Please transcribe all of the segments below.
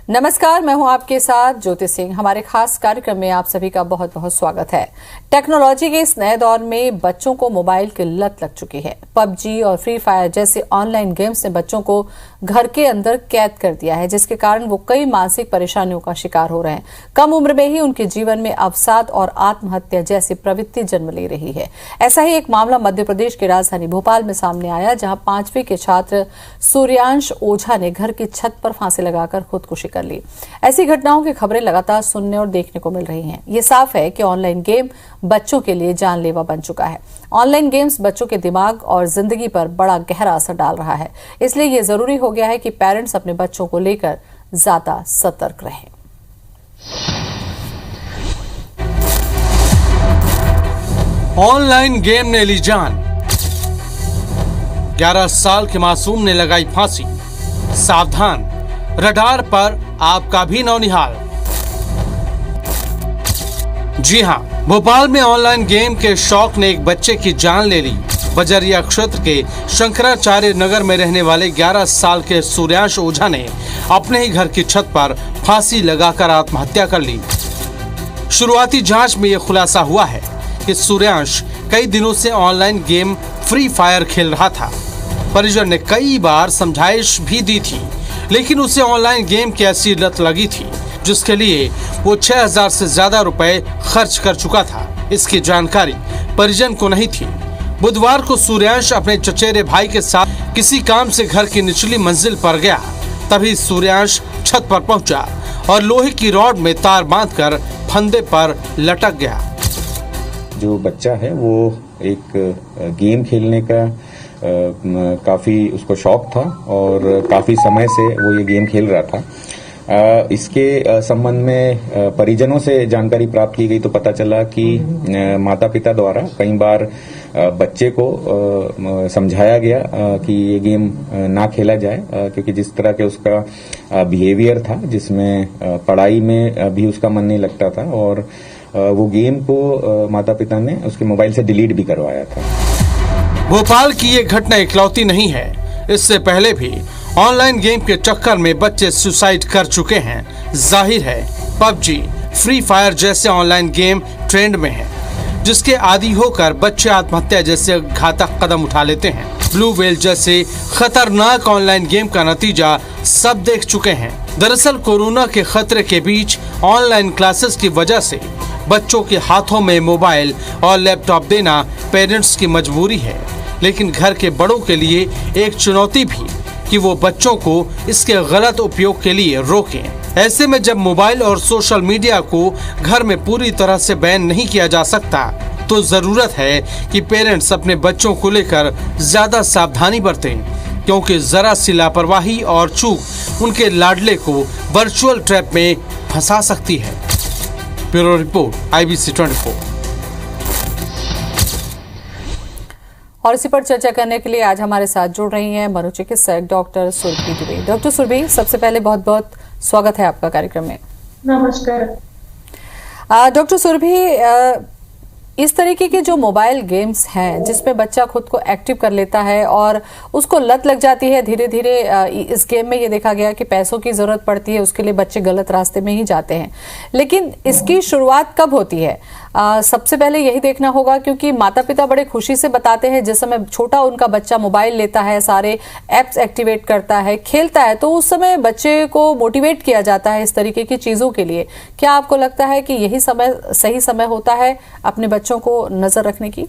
नमस्कार, मैं हूं आपके साथ ज्योति सिंह। हमारे खास कार्यक्रम में आप सभी का बहुत बहुत स्वागत है। टेक्नोलॉजी के इस नए दौर में बच्चों को मोबाइल की लत लग चुकी है। पबजी और फ्री फायर जैसे ऑनलाइन गेम्स ने बच्चों को घर के अंदर कैद कर दिया है, जिसके कारण वो कई मानसिक परेशानियों का शिकार हो रहे हैं। कम उम्र में ही उनके जीवन में अवसाद और आत्महत्या जैसी प्रवृत्ति जन्म ले रही है। ऐसा ही एक मामला मध्य प्रदेश की राजधानी भोपाल में सामने आया, जहां 5वीं के छात्र सूर्यांश ओझा ने घर की छत पर फांसी लगाकर खुदकुशी कर ली। ऐसी घटनाओं की खबरें लगातार सुनने और देखने को मिल रही हैं। ये साफ है कि ऑनलाइन गेम बच्चों के लिए जानलेवा बन चुका है। ऑनलाइन गेम्स बच्चों के दिमाग और जिंदगी पर बड़ा गहरा असर डाल रहा है। इसलिए ये जरूरी हो गया है कि पेरेंट्स अपने बच्चों को लेकर ज्यादा सतर्क रहें। ऑनलाइन गेम ने ली जान, 11 साल के मासूम ने लगाई फांसी। सावधान, रडार पर आपका भी नौनिहाल। जी हां, भोपाल में ऑनलाइन गेम के शौक ने एक बच्चे की जान ले ली। बजरिया क्षेत्र के शंकराचार्य नगर में रहने वाले 11 साल के सूर्यांश ओझा ने अपने ही घर की छत पर फांसी लगाकर आत्महत्या कर ली। शुरुआती जांच में यह खुलासा हुआ है कि सूर्यांश कई दिनों से ऑनलाइन गेम फ्री फायर खेल रहा था। परिजन ने कई बार समझाइश भी दी थी, लेकिन उसे ऑनलाइन गेम की ऐसी लत लगी थी जिसके लिए वो 6000 से ज्यादा रुपए खर्च कर चुका था। इसकी जानकारी परिजन को नहीं थी। बुधवार को सूर्यांश अपने चचेरे भाई के साथ किसी काम से घर की निचली मंजिल पर गया। तभी सूर्यांश छत पर पहुंचा और लोहे की रॉड में तार बांधकर फंदे पर लटक गया। जो बच्चा है वो एक गेम खेलने का काफी उसको शौक था और काफी समय से वो ये गेम खेल रहा था। इसके संबंध में परिजनों से जानकारी प्राप्त की गई तो पता चला कि माता पिता द्वारा कई बार बच्चे को समझाया गया कि ये गेम ना खेला जाए, क्योंकि जिस तरह के उसका बिहेवियर था, जिसमें पढ़ाई में भी उसका मन नहीं लगता था, और वो गेम को माता पिता ने उसके मोबाइल से डिलीट भी करवाया था। भोपाल की ये घटना इकलौती नहीं है। इससे पहले भी ऑनलाइन गेम के चक्कर में बच्चे सुसाइड कर चुके हैं। जाहिर है पबजी, फ्री फायर जैसे ऑनलाइन गेम ट्रेंड में है, जिसके आदी होकर बच्चे आत्महत्या जैसे घातक कदम उठा लेते हैं। ब्लू व्हेल जैसे खतरनाक ऑनलाइन गेम का नतीजा सब देख चुके हैं। दरअसल कोरोना के खतरे के बीच ऑनलाइन क्लासेस की वजह से बच्चों के हाथों में मोबाइल और लैपटॉप देना पेरेंट्स की मजबूरी है, लेकिन घर के बड़ों के लिए एक चुनौती भी कि वो बच्चों को इसके गलत उपयोग के लिए रोकें। ऐसे में जब मोबाइल और सोशल मीडिया को घर में पूरी तरह से बैन नहीं किया जा सकता, तो जरूरत है कि पेरेंट्स अपने बच्चों को लेकर ज्यादा सावधानी बरतें, क्योंकि जरा सी लापरवाही और चूक उनके लाडले को वर्चुअल ट्रैप में फंसा सकती है। Bureau report, IBC 24। और इसी पर चर्चा करने के लिए आज हमारे साथ जुड़ रही हैं मनोचिकित्सक डॉक्टर सुरभि दुबे। डॉक्टर सुरभि, सबसे पहले बहुत बहुत स्वागत है आपका कार्यक्रम में। नमस्कार। डॉक्टर सुरभि, इस तरीके के जो मोबाइल गेम्स हैं जिसमें बच्चा खुद को एक्टिव कर लेता है और उसको लत लग जाती है धीरे धीरे, इस गेम में ये देखा गया कि पैसों की जरूरत पड़ती है, उसके लिए बच्चे गलत रास्ते में ही जाते हैं। लेकिन इसकी शुरुआत कब होती है? सबसे पहले यही देखना होगा, क्योंकि माता पिता बड़े खुशी से बताते हैं जिस समय छोटा उनका बच्चा मोबाइल लेता है, सारे एप्स एक्टिवेट करता है, खेलता है, तो उस समय बच्चे को मोटिवेट किया जाता है इस तरीके की चीजों के लिए। क्या आपको लगता है कि यही समय सही समय होता है अपने बच्चों को नजर रखने की?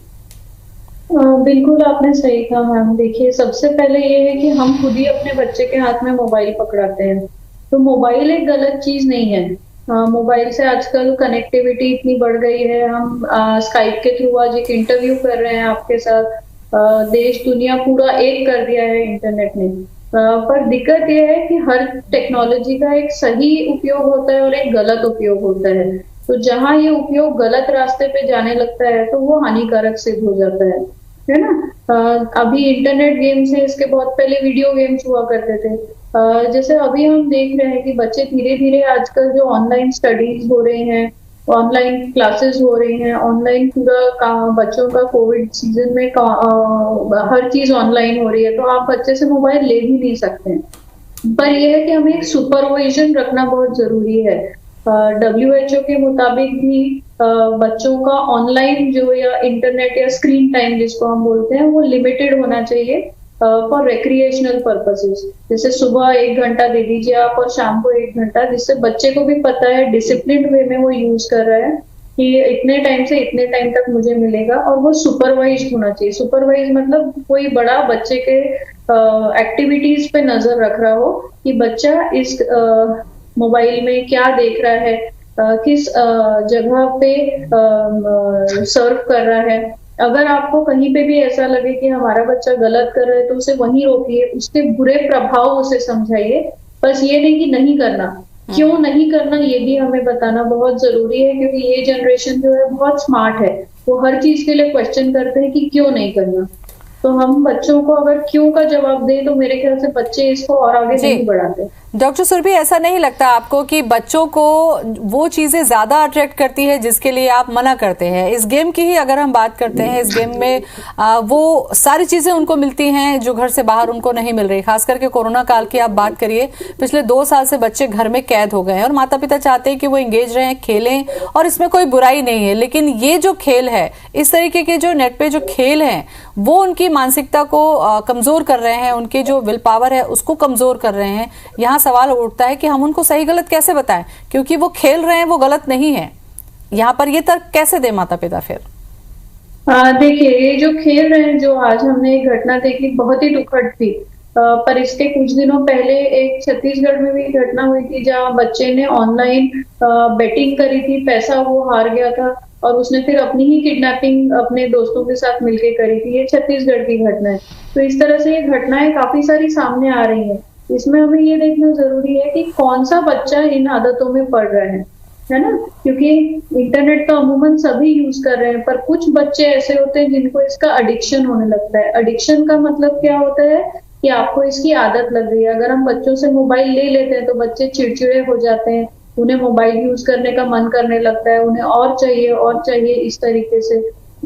बिल्कुल, आपने सही कहा मैम। देखिए, सबसे पहले ये है कि हम खुद ही अपने बच्चे के हाथ में मोबाइल पकड़ाते हैं, तो मोबाइल एक गलत चीज नहीं है। मोबाइल से आजकल कनेक्टिविटी इतनी बढ़ गई है। हम स्काइप के थ्रू आज एक इंटरव्यू कर रहे हैं आपके साथ। देश दुनिया पूरा एक कर दिया है इंटरनेट ने। पर दिक्कत यह है कि हर टेक्नोलॉजी का एक सही उपयोग होता है और एक गलत उपयोग होता है। तो जहां ये उपयोग गलत रास्ते पे जाने लगता है तो वो हानिकारक सिद्ध हो जाता है ना। अभी इंटरनेट गेम्स है, इसके बहुत पहले वीडियो गेम्स हुआ करते थे। जैसे अभी हम देख रहे हैं कि बच्चे धीरे धीरे आजकल जो ऑनलाइन स्टडीज हो रहे हैं, ऑनलाइन क्लासेस हो रही हैं, ऑनलाइन पूरा बच्चों का कोविड सीजन में हर चीज ऑनलाइन हो रही है, तो आप बच्चे से मोबाइल ले भी नहीं सकते हैं। पर यह है कि हमें एक सुपरविजन रखना बहुत जरूरी है। WHO के मुताबिक भी बच्चों का ऑनलाइन जो या इंटरनेट या स्क्रीन टाइम जिसको हम बोलते हैं वो लिमिटेड होना चाहिए फॉर रिक्रिएशनल पर्पसेस। जैसे सुबह 1 घंटा दे दीजिए आप और शाम को 1 घंटा, जिससे बच्चे को भी पता है डिसिप्लिन वे में वो यूज कर रहा है कि इतने टाइम से इतने टाइम तक मुझे मिलेगा, और वो सुपरवाइज होना चाहिए। सुपरवाइज मतलब कोई बड़ा बच्चे के एक्टिविटीज पे नजर रख रहा हो कि बच्चा इस मोबाइल में क्या देख रहा है, किस जगह पे सर्व कर रहा है। अगर आपको कहीं पे भी ऐसा लगे कि हमारा बच्चा गलत कर रहा है तो उसे वहीं रोकिए, उसके बुरे प्रभाव उसे समझाइए। बस ये नहीं कि नहीं करना, क्यों नहीं करना ये भी हमें बताना बहुत जरूरी है, क्योंकि ये जनरेशन जो है बहुत स्मार्ट है, वो हर चीज के लिए क्वेश्चन करते हैं कि क्यों नहीं करना। तो हम बच्चों को अगर क्यों का जवाब दें तो मेरे ख्याल से बच्चे इसको और आगे नहीं बढ़ाते। डॉक्टर सुरभि, ऐसा नहीं लगता आपको कि बच्चों को वो चीजें ज्यादा अट्रैक्ट करती है जिसके लिए आप मना करते हैं? इस गेम की ही अगर हम बात करते हैं, इस गेम में वो सारी चीजें उनको मिलती हैं जो घर से बाहर उनको नहीं मिल रही। खास करके कोरोना काल की आप बात करिए, पिछले 2 साल से बच्चे घर में कैद हो गए हैं और माता पिता चाहते हैं कि वो एंगेज रहें, खेलें, और इसमें कोई बुराई नहीं है। लेकिन ये जो खेल है, इस तरीके के जो नेट पे जो खेल हैं, वो उनकी मानसिकता को कमजोर कर रहे हैं, उनकी जो विल पावर है उसको कमजोर कर रहे हैं। यहाँ सवाल उठता है कि हम उनको सही गलत कैसे बताएं, क्योंकि वो खेल रहे हैं, वो गलत नहीं है। यहाँ पर ये तर्क कैसे दे माता पिता फिर? देखिए, ये जो खेल रहे हैं, जो आज हमने एक घटना देखी बहुत ही दुखद थी, पर इसके कुछ दिनों पहले एक छत्तीसगढ़ में भी घटना हुई थी जहाँ बच्चे ने ऑनलाइन बेटिंग करी थी, पैसा वो हार गया था और उसने फिर अपनी ही किडनैपिंग अपने दोस्तों के साथ मिलकर करी थी। ये छत्तीसगढ़ की घटना है। तो इस तरह से ये घटनाएं काफी सारी सामने आ रही हैं। इसमें हमें ये देखना जरूरी है कि कौन सा बच्चा इन आदतों में पड़ रहा है ना, क्योंकि इंटरनेट तो अमूमन सभी यूज कर रहे हैं, पर कुछ बच्चे ऐसे होते हैं जिनको इसका एडिक्शन होने लगता है। एडिक्शन का मतलब क्या होता है कि आपको इसकी आदत लग गई है। अगर हम बच्चों से मोबाइल ले लेते हैं तो बच्चे चिड़चिड़े हो जाते हैं, उन्हें मोबाइल यूज करने का मन करने लगता है, उन्हें और चाहिए इस तरीके से।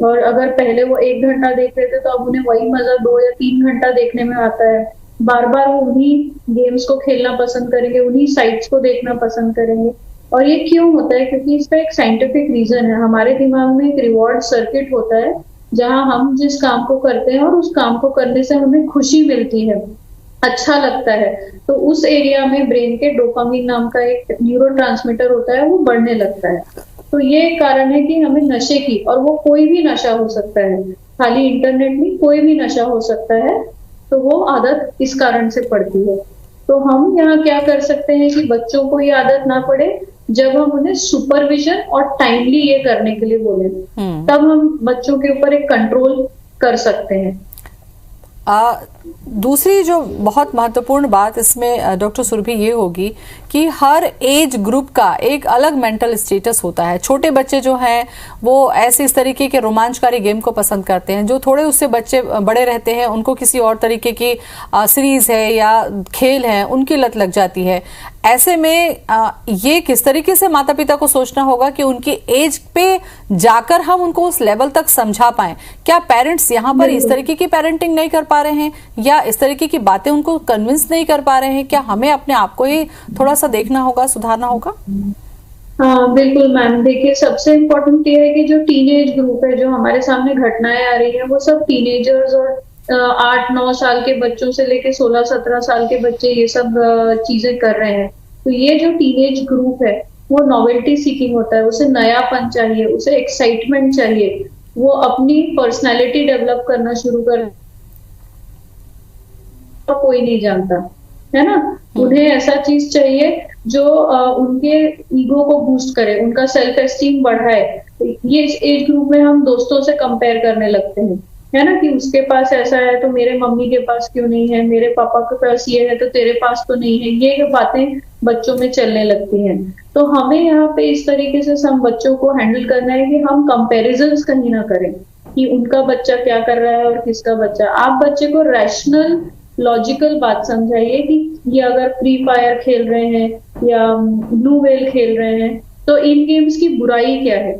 और अगर पहले वो 1 घंटा देख रहे थे तो अब उन्हें वही मजा 2 या 3 घंटा देखने में आता है। बार बार वो उन्हीं गेम्स को खेलना पसंद करेंगे, उन्हीं साइट्स को देखना पसंद करेंगे। और ये क्यों होता है? क्योंकि इसका एक साइंटिफिक रीजन है। हमारे दिमाग में एक रिवॉर्ड सर्किट होता है जहां हम जिस काम को करते हैं और उस काम को करने से हमें खुशी मिलती है, अच्छा लगता है, तो उस एरिया में ब्रेन के डोपामिन नाम का एक न्यूरोट्रांसमीटर होता है, वो बढ़ने लगता है। तो ये कारण है कि हमें नशे की, और वो कोई भी नशा हो सकता है, खाली इंटरनेट में कोई भी नशा हो सकता है, तो वो आदत इस कारण से पड़ती है। तो हम यहाँ क्या कर सकते हैं कि बच्चों को ये आदत ना पड़े, जब हम उन्हें सुपरविजन और टाइमली ये करने के लिए बोले, तब हम बच्चों के ऊपर एक कंट्रोल कर सकते हैं। दूसरी जो बहुत महत्वपूर्ण बात इसमें डॉक्टर सुरभि ये होगी कि हर एज ग्रुप का एक अलग मेंटल स्टेटस होता है। छोटे बच्चे जो हैं वो ऐसे इस तरीके के रोमांचकारी गेम को पसंद करते हैं, जो थोड़े उससे बच्चे बड़े रहते हैं उनको किसी और तरीके की सीरीज है या खेल है उनकी लत लग जाती है। ऐसे में ये किस तरीके से माता पिता को सोचना होगा कि उनकी एज पे जाकर हम उनको उस लेवल तक समझा पाएं? क्या पेरेंट्स यहाँ पर इस तरीके की पेरेंटिंग नहीं कर पा रहे हैं या इस तरीके की बातें उनको कन्विंस नहीं कर पा रहे हैं? क्या हमें अपने आप को ही थोड़ा सा देखना होगा, सुधारना होगा? हाँ बिल्कुल मैम, देखिए सबसे इम्पोर्टेंट ये है कि जो टीनेज ग्रुप है, जो हमारे सामने घटनाएं आ रही है, वो सब टीनेजर्स और 8-9 साल के बच्चों से लेके 16-17 साल के बच्चे ये सब चीजें कर रहे हैं। तो ये जो टीनेज ग्रुप है वो नॉवेल्टी सीकिंग होता है, उसे नयापन चाहिए, उसे एक्साइटमेंट चाहिए, वो अपनी पर्सनैलिटी डेवलप करना शुरू कर, कोई नहीं जानता है ना। उन्हें ऐसा चीज चाहिए जो उनके ईगो को बूस्ट करे, उनका सेल्फ एस्टीम बढ़ाए। ये इस एज ग्रुप में हम दोस्तों से कंपेयर करने लगते हैं, है ना, कि उसके पास ऐसा है तो मेरे मम्मी के पास क्यों नहीं है, मेरे पापा के पास ये है तो तेरे पास तो नहीं है। ये बातें बच्चों में चलने लगती हैं। तो हमें यहाँ पे इस तरीके से हम बच्चों को हैंडल करना है कि हम कंपैरिजंस कहीं ना करें कि उनका बच्चा क्या कर रहा है और किसका बच्चा। आप बच्चे को रैशनल लॉजिकल बात समझाइए कि ये अगर फ्री फायर खेल रहे हैं या ब्लू व्हेल खेल रहे हैं तो इन गेम्स की बुराई क्या है,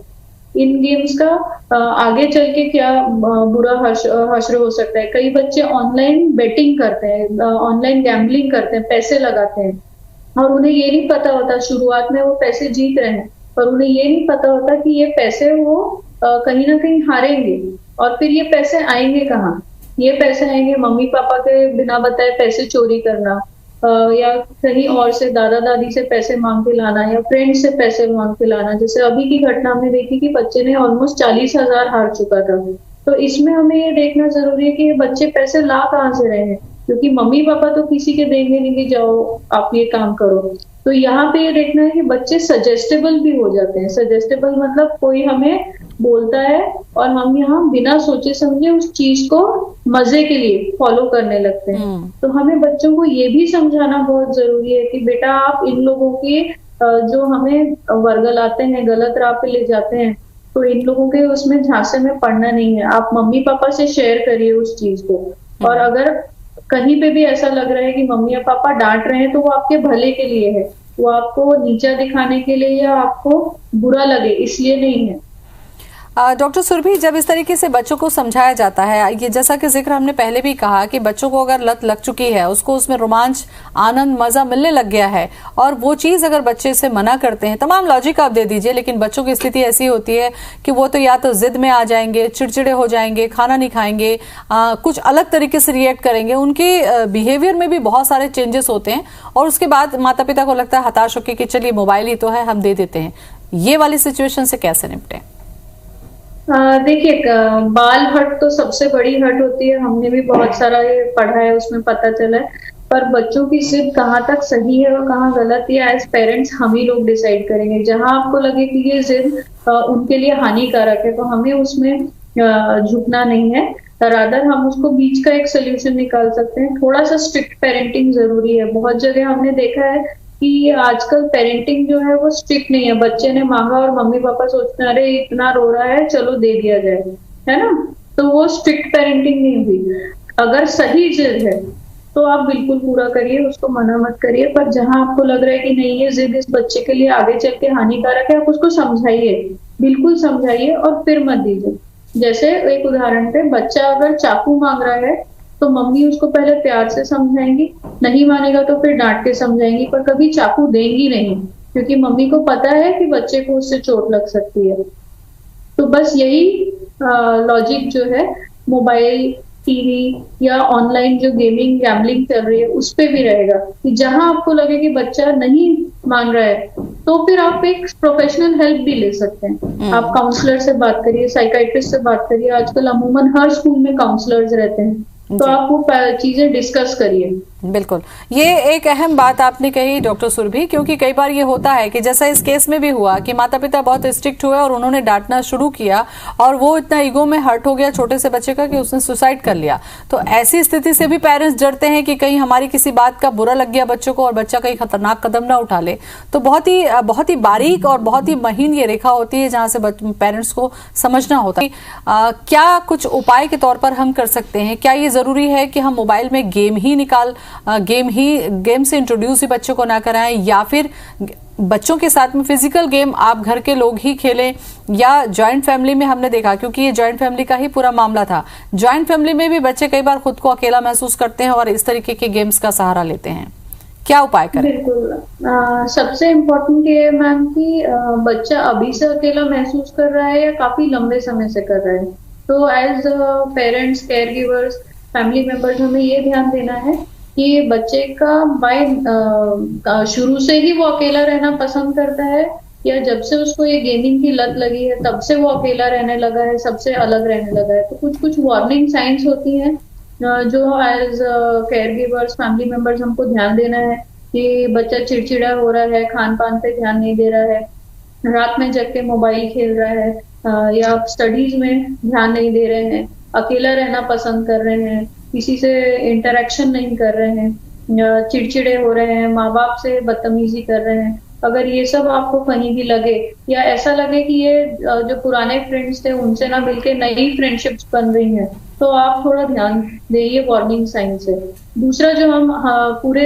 इन गेम्स का आगे चल के क्या बुरा हश्र हो सकता है। कई बच्चे ऑनलाइन बेटिंग करते हैं, ऑनलाइन गैम्बलिंग करते हैं, पैसे लगाते हैं और उन्हें ये नहीं पता होता, शुरुआत में वो पैसे जीत रहे हैं पर उन्हें ये नहीं पता होता कि ये पैसे वो कहीं ना कहीं हारेंगे और फिर ये पैसे आएंगे कहाँ। ये पैसे आएंगे मम्मी पापा के बिना बताए पैसे चोरी करना, या कहीं और से दादा दादी से पैसे मांग के लाना या फ्रेंड से पैसे मांग के लाना। जैसे अभी की घटना हमने देखी कि बच्चे ने ऑलमोस्ट 40,000 हार चुका था। तो इसमें हमें ये देखना जरूरी है कि ये बच्चे पैसे ला कहाँ से रहे हैं, क्योंकि मम्मी पापा तो किसी के देंगे नहीं कि जाओ आप ये काम करो। तो यहाँ पे ये देखना है कि बच्चे सजेस्टेबल भी हो जाते हैं। सजेस्टेबल मतलब कोई हमें बोलता है और हम यहाँ बिना सोचे समझे उस चीज को मजे के लिए फॉलो करने लगते हैं। तो हमें बच्चों को ये भी समझाना बहुत जरूरी है कि बेटा आप इन लोगों की जो हमें वर्गलाते हैं, गलत राह पे ले जाते हैं, तो इन लोगों के उसमें झांसे में पड़ना नहीं है। आप मम्मी पापा से शेयर करिए उस चीज को, और अगर कहीं पे भी ऐसा लग रहा है कि मम्मी या पापा डांट रहे हैं तो वो आपके भले के लिए है, वो आपको नीचा दिखाने के लिए या आपको बुरा लगे इसलिए नहीं है। डॉक्टर सुरभि, जब इस तरीके से बच्चों को समझाया जाता है, ये जैसा कि जिक्र हमने पहले भी कहा कि बच्चों को अगर लत लग चुकी है, उसको उसमें रोमांच, आनंद, मजा मिलने लग गया है और वो चीज अगर बच्चे से मना करते हैं, तमाम लॉजिक आप दे दीजिए, लेकिन बच्चों की स्थिति ऐसी होती है कि वो तो या तो जिद में आ जाएंगे, चिड़चिड़े हो जाएंगे, खाना नहीं खाएंगे, कुछ अलग तरीके से रिएक्ट करेंगे, उनके बिहेवियर में भी बहुत सारे चेंजेस होते हैं और उसके बाद माता पिता को लगता है हताश होकर कि चलिए मोबाइल ही तो है, हम दे देते हैं। ये वाली सिचुएशन से कैसे निपटें? देखिए, बाल हट तो सबसे बड़ी हट होती है, हमने भी बहुत सारा ये पढ़ा है, उसमें पता चला है। पर बच्चों की जिद कहाँ तक सही है और कहाँ गलत है, एज पेरेंट्स हम ही लोग डिसाइड करेंगे। जहां आपको लगे कि ये जिद उनके लिए हानिकारक है तो हमें उसमें झुकना नहीं है, रादर हम उसको बीच का एक सोल्यूशन निकाल सकते हैं। थोड़ा सा स्ट्रिक्ट पेरेंटिंग जरूरी है। बहुत जगह हमने देखा है कि आजकल पेरेंटिंग जो है वो स्ट्रिक्ट नहीं है। बच्चे ने मांगा और मम्मी पापा सोचते हैं अरे इतना रो रहा है चलो दे दिया जाए, है ना। तो वो स्ट्रिक्ट पेरेंटिंग नहीं हुई। अगर सही जिद है तो आप बिल्कुल पूरा करिए, उसको मना मत करिए। पर जहां आपको लग रहा है कि नहीं ये जिद इस बच्चे के लिए आगे चल के हानिकारक है, आप उसको समझाइए, बिल्कुल समझाइए और फिर मत दीजिए। जैसे एक उदाहरण पे, बच्चा अगर चाकू मांग रहा है तो मम्मी उसको पहले प्यार से समझाएंगी, नहीं मानेगा तो फिर डांट के समझाएंगी, पर कभी चाकू देंगी नहीं, क्योंकि मम्मी को पता है कि बच्चे को उससे चोट लग सकती है। तो बस यही लॉजिक जो है मोबाइल, टीवी या ऑनलाइन जो गेमिंग गैम्बलिंग चल रही है उस पे भी रहेगा कि जहां आपको लगे कि बच्चा नहीं मान रहा है तो फिर आप एक प्रोफेशनल हेल्प भी ले सकते हैं। आप काउंसलर से बात करिए, साइकाइट्रिस्ट से बात करिए। आजकल अमूमन हर स्कूल में काउंसलर्स रहते हैं, तो आप वो चीजें डिस्कस करिए। बिल्कुल, ये एक अहम बात आपने कही डॉक्टर सुरभि, क्योंकि कई बार ये होता है कि जैसा इस केस में भी हुआ कि माता पिता बहुत स्ट्रिक्ट हुए और उन्होंने डांटना शुरू किया और वो इतना ईगो में हर्ट हो गया छोटे से बच्चे का कि उसने सुसाइड कर लिया। तो ऐसी स्थिति से भी पेरेंट्स डरते हैं कि कहीं हमारी किसी बात का बुरा लग गया बच्चों को और बच्चा कहीं खतरनाक कदम ना उठा ले। तो बहुत ही बारीक और बहुत ही महीन ये रेखा होती है जहां से पेरेंट्स को समझना होता है। क्या कुछ उपाय के तौर पर हम कर सकते हैं? क्या ये जरूरी है कि हम मोबाइल में गेम से इंट्रोड्यूस ही बच्चों को ना कराएं, या फिर बच्चों के साथ में फिजिकल गेम आप घर के लोग ही खेलें, या जॉइंट फैमिली में हमने देखा, क्योंकि ये जॉइंट फैमिली का ही पूरा मामला था, जॉइंट फैमिली में भी बच्चे कई बार खुद को अकेला महसूस करते हैं और इस तरीके के गेम्स का सहारा लेते हैं। क्या उपाय करें? बिल्कुल, सबसे इम्पोर्टेंट ये है मैम कि बच्चा अभी से अकेला महसूस कर रहा है या काफी लंबे समय से कर रहा है। तो as parents, care givers, family members, हमें ये ध्यान देना है कि बच्चे का शुरू से ही वो अकेला रहना पसंद करता है या जब से उसको ये गेमिंग की लत लगी है तब से वो अकेला रहने लगा है, सबसे अलग रहने लगा है। तो कुछ कुछ वार्निंग साइंस होती हैं जो as care givers, family members हमको ध्यान देना है कि बच्चा चिड़चिड़ा हो रहा है, खान पान पे ध्यान नहीं दे रहा है, रात में जग के मोबाइल खेल रहा है या स्टडीज में ध्यान नहीं दे रहे हैं, अकेला रहना पसंद कर रहे हैं, किसी से इंटरेक्शन नहीं कर रहे हैं, चिड़चिड़े हो रहे हैं, माँ बाप से बदतमीजी कर रहे हैं। अगर ये सब आपको कहीं भी लगे या ऐसा लगे कि ये जो पुराने फ्रेंड्स थे उनसे ना मिलके नई फ्रेंडशिप्स बन रही हैं, तो आप थोड़ा ध्यान देइए वार्निंग साइन से। दूसरा जो हम पूरे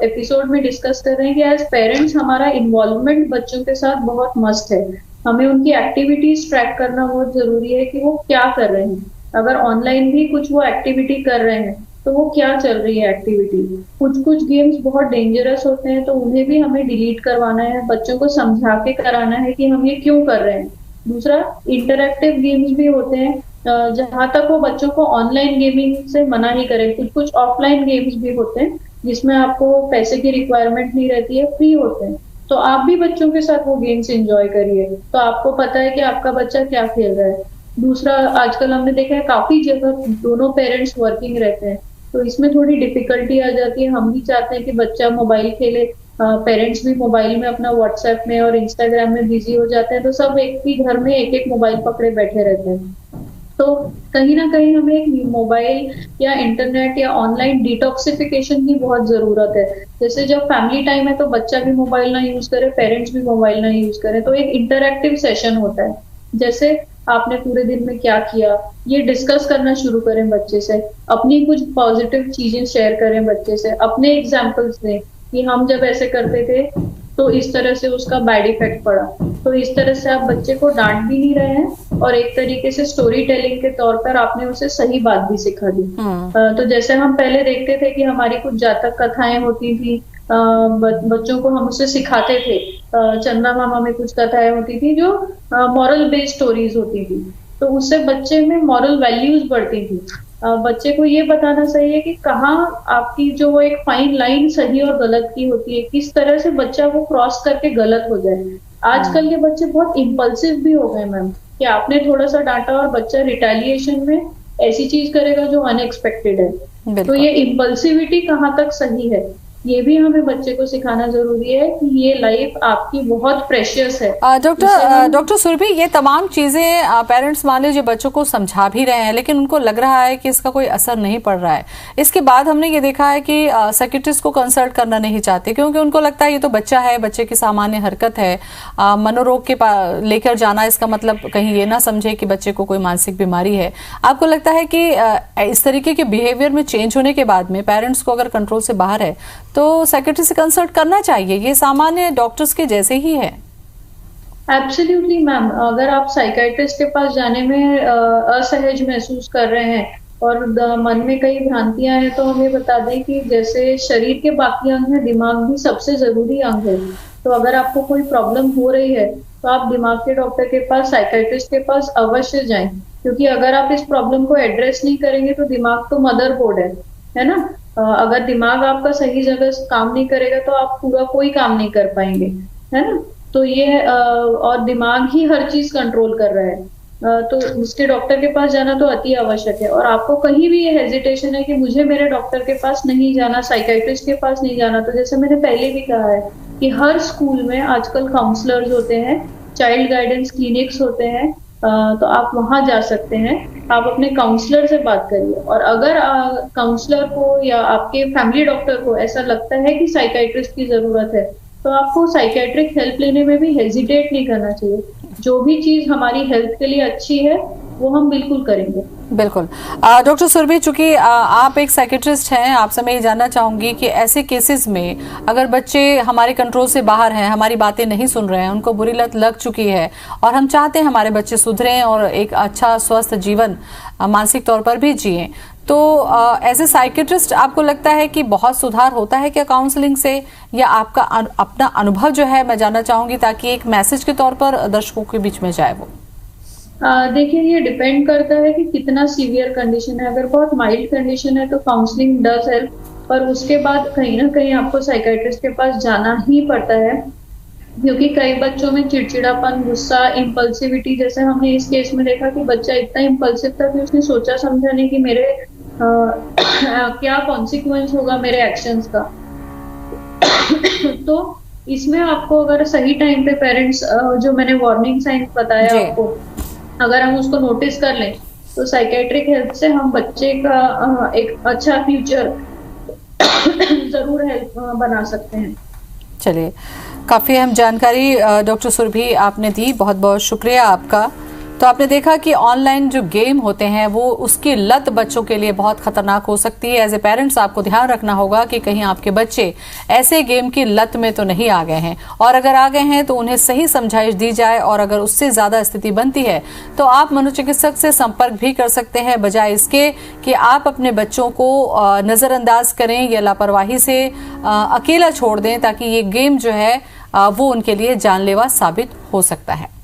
एपिसोड में डिस्कस कर रहे हैं कि एज पेरेंट्स हमारा इन्वॉल्वमेंट बच्चों के साथ बहुत मस्ट है। हमें उनकी एक्टिविटीज ट्रैक करना बहुत जरूरी है कि वो क्या कर रहे हैं। अगर ऑनलाइन भी कुछ वो एक्टिविटी कर रहे हैं तो वो क्या चल रही है एक्टिविटी। कुछ कुछ गेम्स बहुत डेंजरस होते हैं तो उन्हें भी हमें डिलीट करवाना है, बच्चों को समझा के कराना है कि हम ये क्यों कर रहे हैं। दूसरा, इंटरैक्टिव गेम्स भी होते हैं, जहां तक वो बच्चों को ऑनलाइन गेमिंग से मना ही करें। कुछ कुछ ऑफलाइन गेम्स भी होते हैं जिसमें आपको पैसे की रिक्वायरमेंट नहीं रहती है, फ्री होते हैं, तो आप भी बच्चों के साथ वो गेम्स एंजॉय करिए, तो आपको पता है कि आपका बच्चा क्या खेल रहा है। दूसरा, आजकल हमने देखा है काफी जगह दोनों पेरेंट्स वर्किंग रहते हैं, तो इसमें थोड़ी डिफिकल्टी आ जाती है। हम भी चाहते हैं कि बच्चा मोबाइल खेले, पेरेंट्स भी मोबाइल में अपना व्हाट्सएप में और इंस्टाग्राम में बिजी हो जाते हैं, तो सब एक ही घर में एक एक मोबाइल पकड़े बैठे रहते हैं। तो कहीं ना कहीं हमें एक मोबाइल या इंटरनेट या ऑनलाइन डिटॉक्सिफिकेशन की बहुत जरूरत है। जैसे जब फैमिली टाइम है तो बच्चा भी मोबाइल ना यूज करे, पेरेंट्स भी मोबाइल ना यूज करें, तो एक इंटरैक्टिव सेशन होता है। जैसे आपने पूरे दिन में क्या किया ये डिस्कस करना शुरू करें बच्चे से, अपनी कुछ पॉजिटिव चीजें शेयर करें बच्चे से, अपने एग्जाम्पल्स दें कि हम जब ऐसे करते थे तो इस तरह से उसका बैड इफेक्ट पड़ा। तो इस तरह से आप बच्चे को डांट भी नहीं रहे हैं और एक तरीके से स्टोरी टेलिंग के तौर पर आपने उसे सही बात भी सिखा दी। तो जैसे हम पहले देखते थे कि हमारी कुछ जातक कथाएं होती थी, बच्चों को हम उसे सिखाते थे, चंदा मामा में कुछ कथाएं होती थी जो मॉरल बेस्ड स्टोरीज होती थी, तो उससे बच्चे में मॉरल वैल्यूज बढ़ती थी। बच्चे को ये बताना चाहिए कि कहाँ आपकी जो वो एक फाइन लाइन सही और गलत की होती है, किस तरह से बच्चा वो क्रॉस करके गलत हो जाए। आजकल के बच्चे बहुत इम्पल्सिव भी हो गए मैम, कि आपने थोड़ा सा डांटा और बच्चा रिटेलिएशन में ऐसी चीज करेगा जो अनएक्सपेक्टेड है। तो ये इम्पल्सिविटी कहाँ तक सही है, ये भी हमें बच्चे को सिखाना जरूरी है कि ये लाइफ आपकी बहुत प्रेशियस है। डॉक्टर सुरभि, ये तमाम चीजें पेरेंट्स मान लीजिए बच्चों को समझा भी रहे हैं लेकिन उनको लग रहा है कि इसका कोई असर नहीं पड़ रहा है। इसके बाद हमने ये देखा है कि साइकियाट्रिस्ट को कंसल्ट करना नहीं चाहते क्योंकि उनको लगता है ये तो बच्चा है, बच्चे की सामान्य हरकत है। मनोरोग के लेकर जाना इसका मतलब कहीं ये ना समझे कि बच्चे को कोई मानसिक बीमारी है। आपको लगता है कि इस तरीके के बिहेवियर में चेंज होने के बाद में पेरेंट्स को अगर कंट्रोल से बाहर है तो साइकियाट्रिस्ट से कंसल्ट करना चाहिए, ये सामान्य डॉक्टर्स के जैसे ही है? एब्सोल्युटली मैम, अगर आप साइकियाट्रिस्ट के पास जाने में असहज महसूस कर रहे हैं और मन में कई भ्रांतियां हैं तो हमें बता दें कि जैसे शरीर के बाकी अंग हैं, दिमाग भी सबसे जरूरी अंग है। तो अगर आपको कोई प्रॉब्लम हो रही है तो आप दिमाग के डॉक्टर के पास, साइकियाट्रिस्ट के पास अवश्य जाएं, क्योंकि अगर आप इस प्रॉब्लम को एड्रेस नहीं करेंगे तो दिमाग तो मदरबोर्ड है ना। अगर दिमाग आपका सही जगह काम नहीं करेगा तो आप पूरा कोई काम नहीं कर पाएंगे, है ना। तो ये और दिमाग ही हर चीज कंट्रोल कर रहा है, तो उसके डॉक्टर के पास जाना तो अति आवश्यक है। और आपको कहीं भी ये हेजिटेशन है कि मुझे मेरे डॉक्टर के पास नहीं जाना, साइकियाट्रिस्ट के पास नहीं जाना, तो जैसे मैंने पहले भी कहा है कि हर स्कूल में आजकल काउंसलर्स होते हैं, चाइल्ड गाइडेंस क्लिनिक्स होते हैं, तो आप वहां जा सकते हैं। आप अपने काउंसलर से बात करिए और अगर काउंसलर को या आपके फैमिली डॉक्टर को ऐसा लगता है कि साइकियाट्रिस्ट की जरूरत है तो आपको साइकियाट्रिक हेल्प लेने में भी हेजिटेट नहीं करना चाहिए। जो भी चीज हमारी हेल्थ के लिए अच्छी है वो हम बिल्कुल करेंगे। बिल्कुल। डॉक्टर सुरभि, चूंकि आप एक साइकियाट्रिस्ट हैं, आपसे मैं ये जानना चाहूंगी कि ऐसे केसेस में अगर बच्चे हमारे कंट्रोल से बाहर हैं, हमारी बातें नहीं सुन रहे हैं, उनको बुरी लत लग चुकी है और हम चाहते हैं हमारे बच्चे सुधरें और एक अच्छा स्वस्थ जीवन मानसिक तौर पर भी जिए, तो एज ए साइकियाट्रिस्ट आपको लगता है कि बहुत सुधार होता है क्या काउंसलिंग से, या आपका अपना अनुभव जो है मैं जानना चाहूंगी ताकि एक मैसेज के तौर पर दर्शकों के बीच में जाए वो? देखिए, ये डिपेंड करता है कि कितना सीवियर कंडीशन है। अगर बहुत माइल्ड कंडीशन है तो काउंसलिंग डज हेल्प, पर उसके बाद कहीं ना कहीं आपको साइकियाट्रिस्ट के पास जाना ही पड़ता है, क्योंकि कई बच्चों में चिड़चिड़ापन, गुस्सा, इम्पल्सिविटी, जैसे हमने इस केस में देखा कि बच्चा इतना इम्पल्सिव था कि उसने सोचा समझा नहीं कि मेरे क्या कॉन्सिक्वेंस होगा मेरे एक्शंस का। तो इसमें आपको अगर सही टाइम पे पेरेंट्स, जो मैंने वार्निंग साइंस बताया आपको, अगर हम उसको नोटिस कर लें तो साइकियाट्रिक हेल्प से हम बच्चे का एक अच्छा फ्यूचर जरूर हेल्प बना सकते हैं। चलिए, काफी अहम जानकारी डॉक्टर सुरभि आपने दी, बहुत बहुत शुक्रिया आपका। तो आपने देखा कि ऑनलाइन जो गेम होते हैं वो उसकी लत बच्चों के लिए बहुत खतरनाक हो सकती है। एज ए पेरेंट्स आपको ध्यान रखना होगा कि कहीं आपके बच्चे ऐसे गेम की लत में तो नहीं आ गए हैं, और अगर आ गए हैं तो उन्हें सही समझाइश दी जाए, और अगर उससे ज्यादा स्थिति बनती है तो आप मनोचिकित्सक से संपर्क भी कर सकते हैं, बजाय इसके कि आप अपने बच्चों को नजरअंदाज करें या लापरवाही से अकेला छोड़ दें, ताकि ये गेम जो है वो उनके लिए जानलेवा साबित हो सकता है।